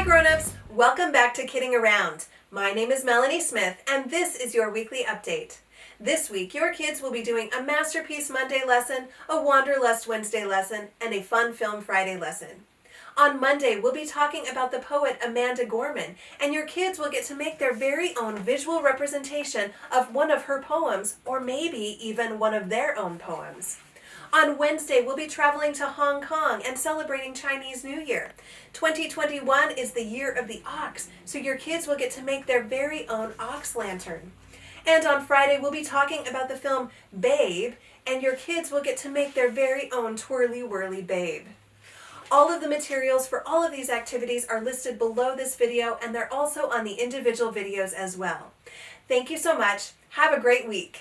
Hi grown-ups, welcome back to Kidding Around. My name is Melanie Smith and this is your weekly update. This week your kids will be doing a Masterpiece Monday lesson, a Wanderlust Wednesday lesson, and a Fun Film Friday lesson. On Monday we'll be talking about the poet Amanda Gorman, and your kids will get to make their very own visual representation of one of her poems, or maybe even one of their own poems. On Wednesday, we'll be traveling to Hong Kong and celebrating Chinese New Year. 2021 is the year of the ox, so your kids will get to make their very own ox lantern. And on Friday, we'll be talking about the film Babe, and your kids will get to make their very own twirly-whirly babe. All of the materials for all of these activities are listed below this video, and they're also on the individual videos as well. Thank you so much. Have a great week.